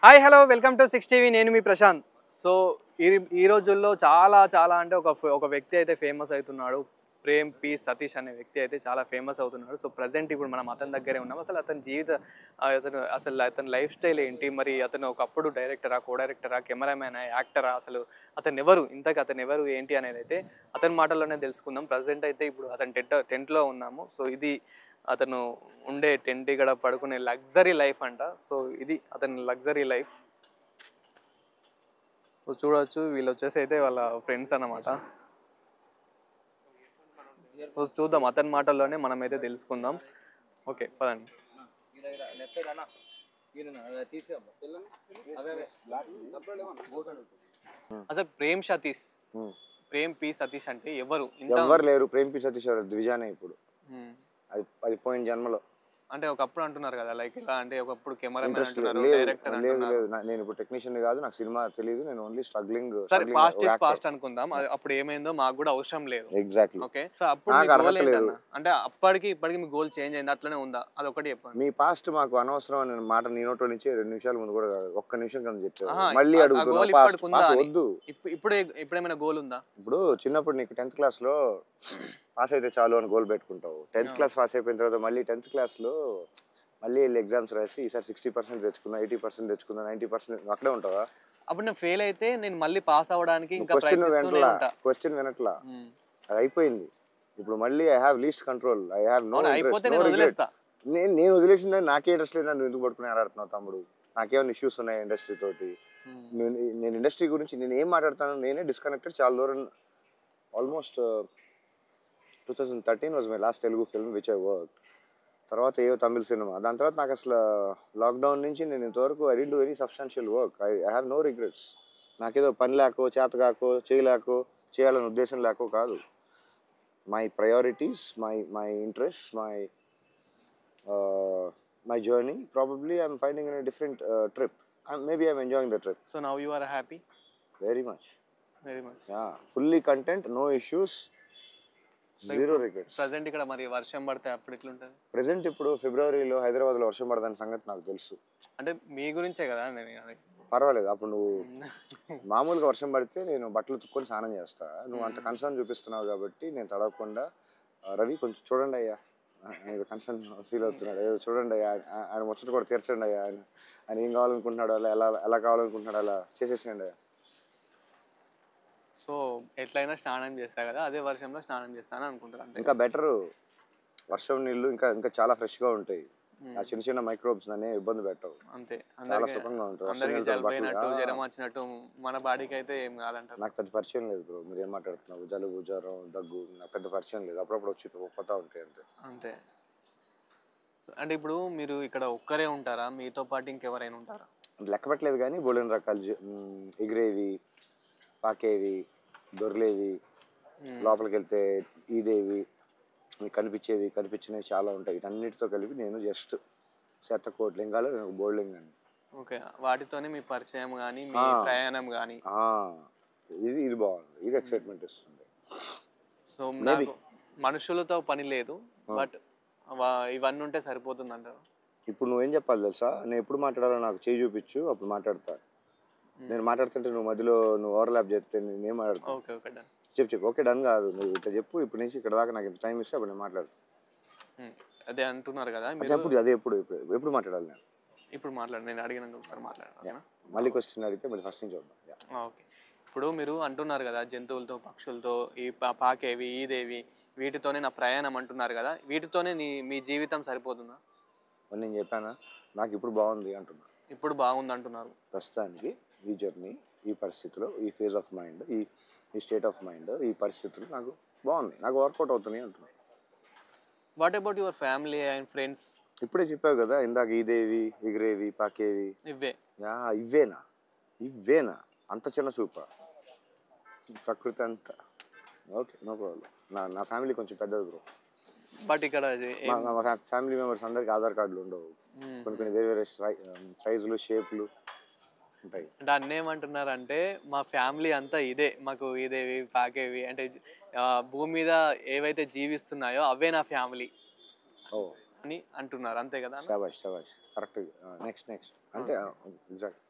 Hi hello welcome to 6 TV. నేను మీ Prashanth. So ఈ రోజుల్లో చాలా అంటే ఒక వ్యక్తి అయితే ఫేమస్ అవుతున్నాడు. ప్రేమ్ పి సతీష్ అనే వ్యక్తి అయితే చాలా ఫేమస్ అవుతున్నాడు. సో ప్రజెంట్ ఇప్పుడు మనం అతని దగ్గరే ఉన్నాం. అసలు అతని అతని లైఫ్ స్టైల్ ఏంటి, మరి అతను ఒకప్పుడు డైరెక్టరా, కో డైరెక్టరా, కెమెరామ్యానా, యాక్టరా, అసలు అతను ఎవరు ఏంటి అనేది అయితే అతని మాటల్లోనే తెలుసుకుందాం. ప్రజెంట్ అయితే ఇప్పుడు అతని టెంట్లో ఉన్నాము. సో ఇది అతను ఉండే టెంట్, ఇక్కడ పడుకునే లగ్జరీ లైఫ్ అంట. సో ఇది అతని లగ్జరీ లైఫ్. సో చూడవచ్చు, వీళ్ళు వచ్చేసి అయితే వాళ్ళ ఫ్రెండ్స్ అన్నమాట. సో చూద్దాం, అతని మాటల్లోనే మనం అయితే తెలుసుకుందాం. ఓకే పదండి. అసలు ప్రేమ్ పి సతీష్ అంటే ఎవరు? ఎవరు లేరు. ప్రేమ్ పి సతీష్ ద్విజానే ఇప్పుడు. అది పోయిన జన్మలో. అంటే ఒకప్పుడు అంటున్నారు కదా, లైక్ ఇలా అంటే ఒకప్పుడు కెమెరామెన్ అంటున్నారు, లేదు డైరెక్టర్ అంటున్నారు. లేదు, నేను ఇప్పుడు టెక్నీషియన్ కాదు, నాకు సినిమా తెలియదు, నేను ఓన్లీ స్ట్రగ్లింగ్. సరే పాస్ట్ ఇస్ పాస్ట్ అనుకుందాం. అప్పుడు ఏమైందో మాకు కూడా అవసరం లేదు. ఎగ్జాక్ట్లీ. ఓకే, సో అప్పుడు మీ గోల్ ఏంటన్నా? అంటే ఇప్పటికి మీ గోల్ చేంజ్ అయింది, అట్లనే ఉందా? అదొకటి చెప్పండి. మీ పాస్ట్ మాకు అనవసరం అనే మాట నీ నోట్లో నుంచి 2 నిమిషాల ముందు కూడా కాదు, ఒక్క నిమిషం కింద చెప్పాను. మళ్ళీ అడుగుతున్నా వద్దు. ఇప్పుడేమైనా గోల్ ఉందా? ఇప్పుడు చిన్నప్పుడు నీకు 10th క్లాస్లో పాస్ అయితే చాలు అని గోల్ పెట్టుకుంటావు. 10th క్లాస్ పాస్ అయిపోయిన తర్వాత మళ్ళీ 10th క్లాస్లో మళ్ళీ వెళ్ళి ఎగ్జామ్స్ రాసి ఈసారి 60% తెచ్చుకున్నా, 80% తెచ్చుకున్నా, 90% అక్కడే ఉంటావా? అప్పుడు నేను ఫెయిల్ అయితే నేను మళ్ళీ పాస్ అవ్వడానికి ఇంకా ప్రయత్నిస్తూనే ఉంటా. క్వశ్చన్ వినట్లా, అది అయిపోయింది. ఇప్పుడు మళ్ళీ I have least control, I have no అయిపోతే నేను వదిలేస్తా. నేను వదిలేసిందని నాకే ఇంట్రెస్ట్ లేదు. నువ్వు ఎందుకు పట్టుకుని ఆడుతున్నావు తమ్ముడు? నాకేమైనా ఇష్యూస్ ఉన్నాయి ఇండస్ట్రీ తోటి? నేను ఇండస్ట్రీ గురించి నేను ఏం మాట్లాడతాను, నేనే డిస్కనెక్టెడ్ చాలా దూరం. Almost 2013 was my last Telugu film which I work. తర్వాత ఏవో తమిళ సినిమా. దాని తర్వాత నాకు అసలు లాక్డౌన్ నుంచి నేను ఇంతవరకు I did do very substantial work. I have no regrets. నాకేదో పని లేకో, చేతగాకో, చేయలేకో, చేయాలని ఉద్దేశం లేకో కాదు. My priorities, my interest, my journey, probably I'm finding in a different trip. Maybe I'm enjoying the trip. So now you are happy? Very much. Yeah, fully content, no issues. Zero regrets. Present ఇక్కడ మరి వర్షం పడితే అప్పుడు ఎట్లుంటుంది? Present ఇప్పుడు ఫిబ్రవరిలో హైదరాబాద్లో వర్షం పడదని సంగతి నాకు తెలుసు. అంటే మీ గురించే కదా నేను. పర్వాలేదు, అప్పుడు నువ్వు మామూలుగా వర్షం పడితే నేను బట్టలు తుక్కొని స్నానం చేస్తా. నువ్వు అంత కన్సర్న్ చూపిస్తున్నావు కాబట్టి నేను తడవకుండా, రవి కొంచెం చూడండి అయ్యా, నేను కన్సర్న్ ఫీల్ అవుతున్నాడు, ఏదో చూడండి అయ్యా, ఆయన ముచ్చట కూడా తీర్చండి అయ్యా, ఆయన ఏం కావాలనుకుంటున్నాడు అలా ఎలా కావాలనుకుంటున్నాడు అలా చేసేసేయండి అయ్యా. సో ఎట్లయినా స్నానం చేస్తా కదా, అదే వర్షంలో స్నానం చేస్తాను అనుకుంటాను. ఇంకా బెటర్, వర్షం నీళ్ళు ఇంకా చాలా ఫ్రెష్గా ఉంటాయి. ఆ చిన్న చిన్న మైక్రోబ్స్ అనే ఇబ్బంది పెట్టవు. అంతే, చాలా సుఖంగా ఉంటుంది. అందరికీ జలుబైనట్టు, జ్వరం వచ్చినట్టు మన బాడీకి అయితే ఏం కాదంటారు. నాకు పెద్ద పరిచయం లేదు బ్రో, మీరు ఏం మాట్లాడుతున్నావు? జలుబు, జ్వరం, దగ్గు నాకు పెద్ద పరిచయం లేదు. అప్పుడప్పుడు వచ్చి పోతా ఉంటాయి అంతే. అంటే ఇప్పుడు మీరు ఇక్కడ ఒక్కరే ఉంటారా, మీతో పాటు ఇంకెవరైనా ఉంటారా? లెక్క పెట్టలేదు కానీ బోలెని రకాలు, ఎగిరేవి, పాకేవి, దొర్లేవి, లోపలికి వెళ్తే ఈదేవి, మీకు కనిపించినవి చాలా ఉంటాయి. వీటన్నిటితో కలిపి నేను జస్ట్ శతకోటి లింగాలు, నేను బోర్లింగాన్ని. ఓకే, వాటితోనే మీ పరిచయం కానీ మీ ప్రయాణం కానీ. ఇది బాగుంది, ఇది ఎక్సైట్మెంట్ ఇస్తుంది. సో నాకు మనుషులతో పని లేదు, బట్ ఇవన్నీ ఉంటే సరిపోతుంది అంటారు. ఇప్పుడు నువ్వేం చెప్పాలి తెలుసా? నేను ఎప్పుడు మాట్లాడాలో నాకు చేయి చూపించు, అప్పుడు మాట్లాడతా. నేను మాట్లాడుతుంటే నువ్వు మధ్యలో ఓవర్లాప్ చేస్తే నేనేం మాట్లాడతాను? Okay okay done. చెప్పు. ఓకే డన్ కాదు, నువ్వు ఇట్లా చెప్పు. ఇప్పుడు నుంచి ఇక్కడ దాకా నాకు ఇంత టైం ఇస్తే అప్పుడు నేను మాట్లాడతాను. అదే అంటున్నారు కదా, ఎప్పుడు మాట్లాడాలి? నేను ఇప్పుడు నేను అడిగినాక ఒకసారి మాట్లాడాను. మళ్ళీ క్వశ్చన్ అడిగితే మళ్ళీ ఫస్ట్ నుంచి చూద్దాం. ఓకే, ఇప్పుడు మీరు అంటున్నారు కదా జంతువులతో, పక్షులతో, ఈ పాకేవి, ఈదేవి, వీటితోనే నా ప్రయాణం అంటున్నారు కదా, వీటితోనే మీ జీవితం సరిపోతుందా? నేను చెప్పానా నాకు ఇప్పుడు బాగుంది అంటున్నా. ఇప్పుడు బాగుంది అంటున్నారు. ప్రస్తుతానికి ఈ జర్నీ, ఈ పరిస్థితిలో, ఈ ఫేజ్ ఆఫ్ మైండ్, ఈ స్టేట్ ఆఫ్ మైండ్, ఈ పరిస్థితులు నాకు బాగుంది, నాకు వర్కౌట్ అవుతుంది అంటున్నాను. What about your family and friends? ఇప్పుడే చెప్పావు కదా ఇందాక, ఈదేవి, ఎగిరేవి, పాకేవి, ఇవేనా అంత చిన్న చూప ప్రకృతి అంతా? Okay, no problem. నా ఫ్యామిలీ కొంచెం పెద్దది బ్రో. బట్ ఇక్కడ ఫ్యామిలీ మెంబర్స్ అందరికి ఆధార్ కార్డులు ఉండవు. కొన్ని వేరే సైజులు, షేప్లు ఉంటాయి. అంటే అన్నేమంటున్నారు అంటే, మా ఫ్యామిలీ అంతా ఇదే, మాకు ఇదేవి, పాకేవి అంటే భూమి మీద ఏవైతే జీవిస్తున్నాయో అవే నా ఫ్యామిలీ అని అంటున్నారు. అంతే కదా? శబాష్ కరెక్ట్. నెక్స్ట్ అంతే ఎగ్జాక్ట్.